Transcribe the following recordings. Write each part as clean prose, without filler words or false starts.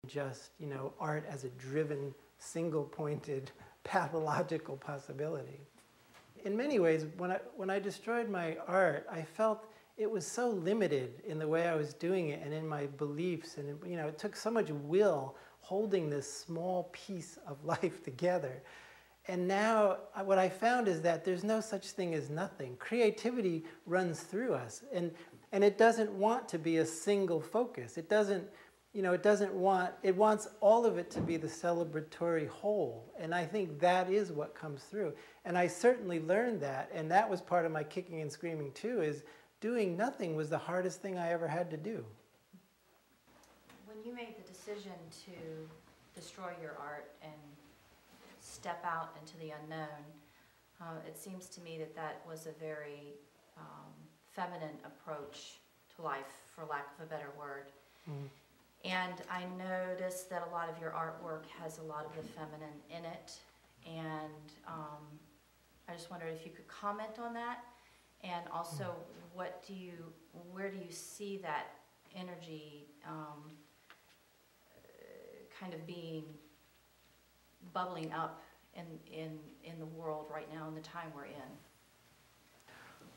just, you know, art as a driven, single-pointed, pathological possibility. In many ways, when I destroyed my art, I felt it was so limited in the way I was doing it and in my beliefs, and you know, it took so much will holding this small piece of life together. And now what I found is that there's no such thing as nothing. Creativity runs through us, and it doesn't want to be a single focus. It doesn't, you know, it wants all of it to be the celebratory whole. And I think that is what comes through. And I certainly learned that, and that was part of my kicking and screaming too, is doing nothing was the hardest thing I ever had to do. When you made the decision to destroy your art and step out into the unknown, it seems to me that that was a very feminine approach to life, for lack of a better word. Mm-hmm. And I noticed that a lot of your artwork has a lot of the feminine in it, and I just wondered if you could comment on that, and also where do you see that energy kind of bubbling up in the world right now, in the time we're in?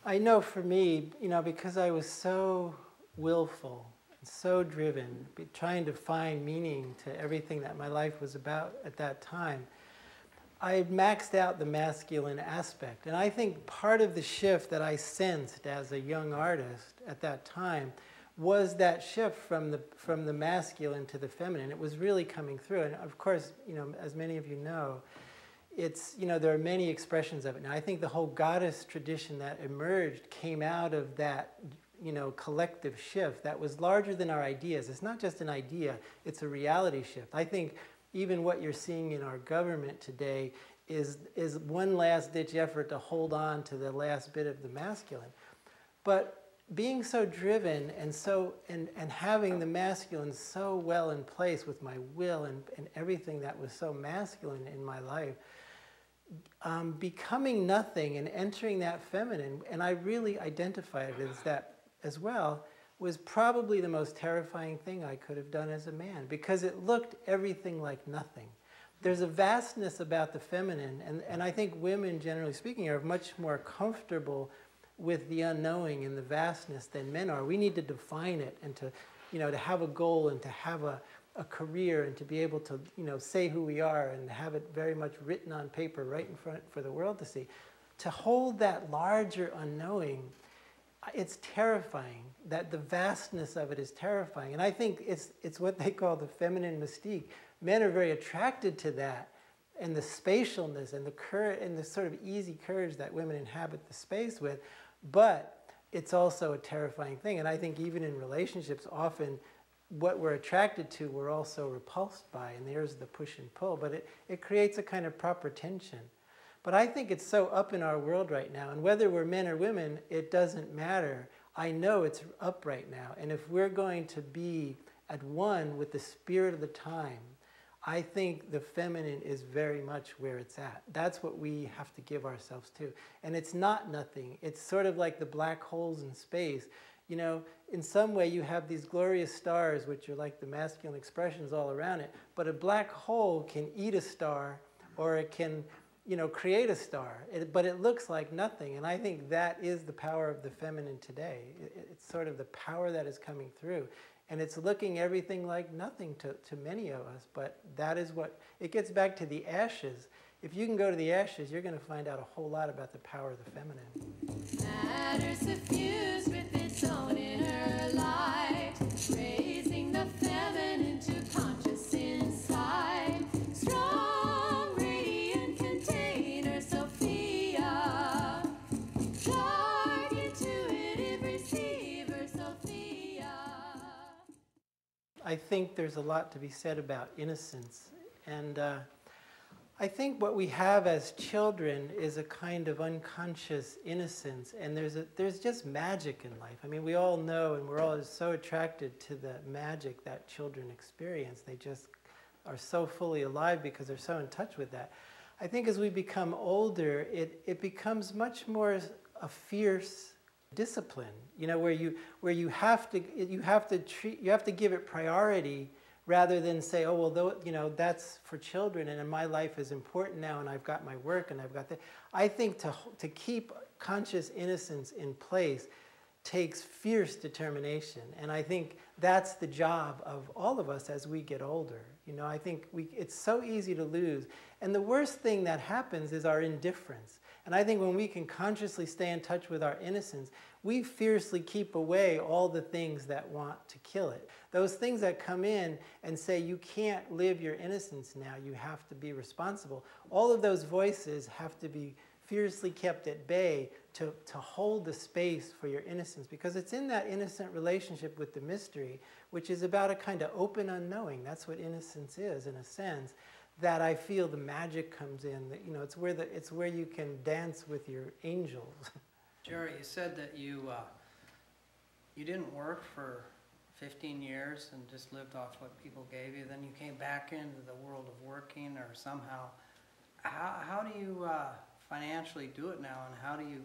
I know for me, you know, because I was so willful, so driven, trying to find meaning to everything that my life was about at that time, I maxed out the masculine aspect. And I think part of the shift that I sensed as a young artist at that time was that shift from the masculine to the feminine. It was really coming through. And of course, you know, as many of you know, it's, you know, there are many expressions of it. Now, I think the whole goddess tradition that emerged came out of that, you know, collective shift that was larger than our ideas. It's not just an idea, it's a reality shift. I think even what you're seeing in our government today is one last ditch effort to hold on to the last bit of the masculine. But being so driven and having the masculine so well in place with my will and everything that was so masculine in my life, becoming nothing and entering that feminine, and I really identified it as that as well, was probably the most terrifying thing I could have done as a man, because it looked everything like nothing. There's a vastness about the feminine, and I think women, generally speaking, are much more comfortable with the unknowing and the vastness than men are. We need to define it, and to, you know, to have a goal and to have a career and to be able to, you know, say who we are and have it very much written on paper right in front for the world to see. To hold that larger unknowing, it's terrifying. That the vastness of it is terrifying. And I think it's what they call the feminine mystique. Men are very attracted to that, and the spatialness and the courage and the sort of easy courage that women inhabit the space with, but it's also a terrifying thing. And I think even in relationships, often what we're attracted to, we're also repulsed by, and there's the push and pull, but it creates a kind of proper tension. But I think it's so up in our world right now, and whether we're men or women, it doesn't matter. I know it's up right now, and if we're going to be at one with the spirit of the time, I think the feminine is very much where it's at. That's what we have to give ourselves to. And it's not nothing. It's sort of like the black holes in space. You know, in some way you have these glorious stars, which are like the masculine expressions all around it, but a black hole can eat a star, or it can, you know, create a star, but it looks like nothing. And I think that is the power of the feminine today. It's sort of the power that is coming through. And it's looking everything like nothing to many of us, but that is what, it gets back to the ashes. If you can go to the ashes, you're going to find out a whole lot about the power of the feminine. Matter suffused with its own inner light, raising the feminine to conscious insight. Strong, radiant container, Sophia. Dark, intuitive receiver, Sophia. I think there's a lot to be said about innocence. And I think what we have as children is a kind of unconscious innocence, and there's just magic in life. I mean, we all know, and we're all so attracted to the magic that children experience. They just are so fully alive because they're so in touch with that. I think as we become older, it becomes much more a fierce discipline, you know, where you have to give it priority rather than say, oh, well, you know, that's for children, and my life is important now, and I've got my work, and I've got that. I think to keep conscious innocence in place takes fierce determination, and I think that's the job of all of us as we get older. You know, I think it's so easy to lose, and the worst thing that happens is our indifference. And I think when we can consciously stay in touch with our innocence, we fiercely keep away all the things that want to kill it. Those things that come in and say, you can't live your innocence now, you have to be responsible. All of those voices have to be fiercely kept at bay to hold the space for your innocence, because it's in that innocent relationship with the mystery, which is about a kind of open unknowing. That's what innocence is, in a sense, that I feel the magic comes in. That, you know, it's where you can dance with your angels. Jerry, you said that you didn't work for 15 years and just lived off what people gave you. Then you came back into the world of working, or somehow. How do you financially do it now, and how do you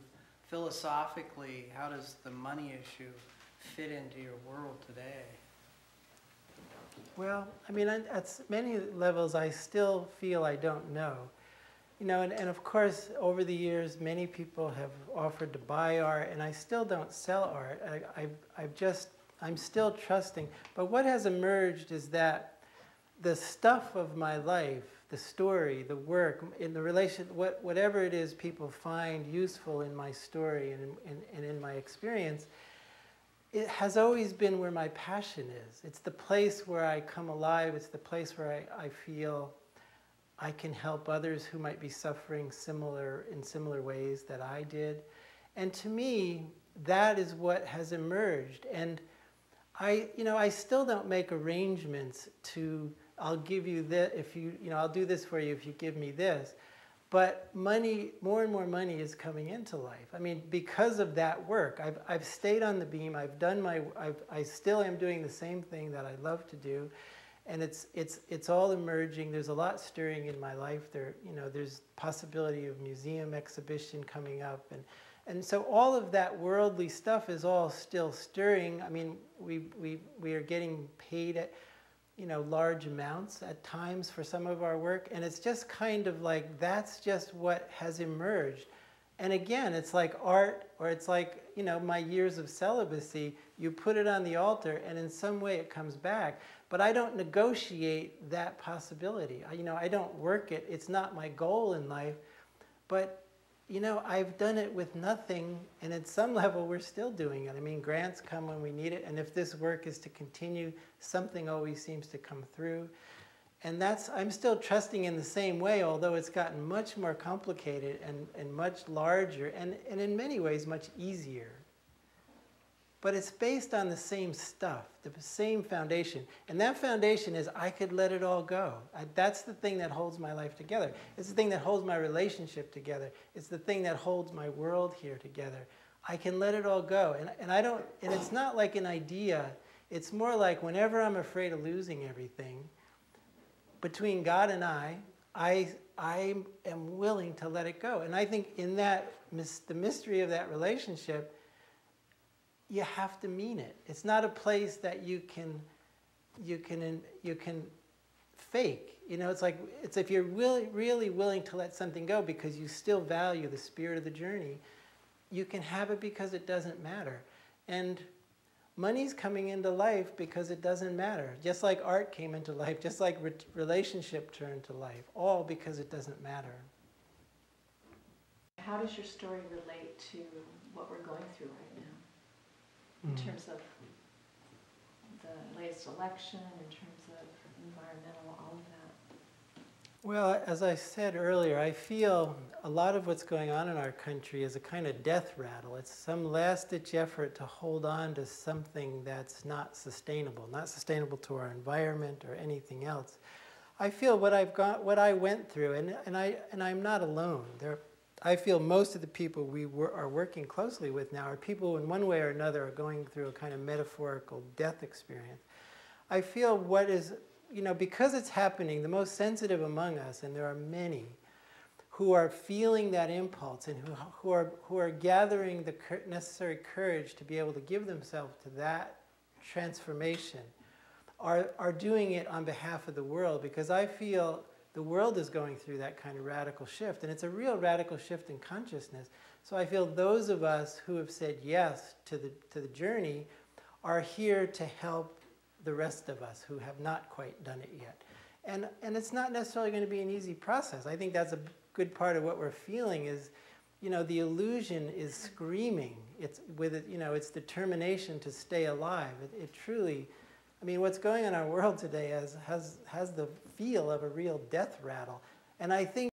philosophically, how does the money issue fit into your world today? Well, I mean, at many levels, I still feel I don't know. You know, and of course, over the years, many people have offered to buy art, and I still don't sell art. I'm still trusting. But what has emerged is that the stuff of my life, the story, the work, in the relation, whatever it is people find useful in my story and in my experience, it has always been where my passion is. It's the place where I come alive. It's the place where I feel I can help others who might be suffering in similar ways that I did. And to me, that is what has emerged. And I still don't make arrangements to, I'll give you this, I'll do this for you if you give me this. But money, more and more money is coming into life. I mean, because of that work, I've stayed on the beam. I've done I still am doing the same thing that I love to do, and it's all emerging. There's a lot stirring in my life. There's possibility of museum exhibition coming up, and so all of that worldly stuff is all still stirring. I mean, we are getting paid at, large amounts at times for some of our work, and it's just kind of like, that's just what has emerged. And again, it's like art, or it's like, my years of celibacy. You put it on the altar, and in some way it comes back. But I don't negotiate that possibility. I don't work it. It's not my goal in life. But I've done it with nothing, and at some level we're still doing it. I mean, grants come when we need it, and if this work is to continue, something always seems to come through. And I'm still trusting in the same way, although it's gotten much more complicated and much larger, and in many ways much easier. But it's based on the same stuff, the same foundation. And that foundation is, I could let it all go. That's the thing that holds my life together. It's the thing that holds my relationship together. It's the thing that holds my world here together. I can let it all go. And it's not like an idea. It's more like, whenever I'm afraid of losing everything, between God and I am willing to let it go. And I think in that, the mystery of that relationship, you have to mean it. It's not a place that you can fake. It's if you're really willing to let something go because you still value the spirit of the journey, you can have it because it doesn't matter. And money's coming into life because it doesn't matter. Just like art came into life, just like relationship turned to life, all because it doesn't matter. How does your story relate to what we're going through right now? In terms of the latest election, in terms of environmental, all of that? Well, as I said earlier, I feel a lot of what's going on in our country is a kind of death rattle. It's some last-ditch effort to hold on to something that's not sustainable to our environment or anything else. I feel what I went through, and I'm not alone. I feel most of the people we are working closely with now are people who in one way or another are going through a kind of metaphorical death experience. I feel what is, because it's happening, the most sensitive among us, and there are many, who are feeling that impulse and who are gathering the necessary courage to be able to give themselves to that transformation. are doing it on behalf of the world, because I feel the world is going through that kind of radical shift, and it's a real radical shift in consciousness. So I feel those of us who have said yes to the journey are here to help the rest of us who have not quite done it yet. And it's not necessarily going to be an easy process. I think that's a good part of what we're feeling is, you know, the illusion is screaming. It's with it, you know, its determination to stay alive. It truly, I mean, what's going on in our world today has the feel of a real death rattle. And I think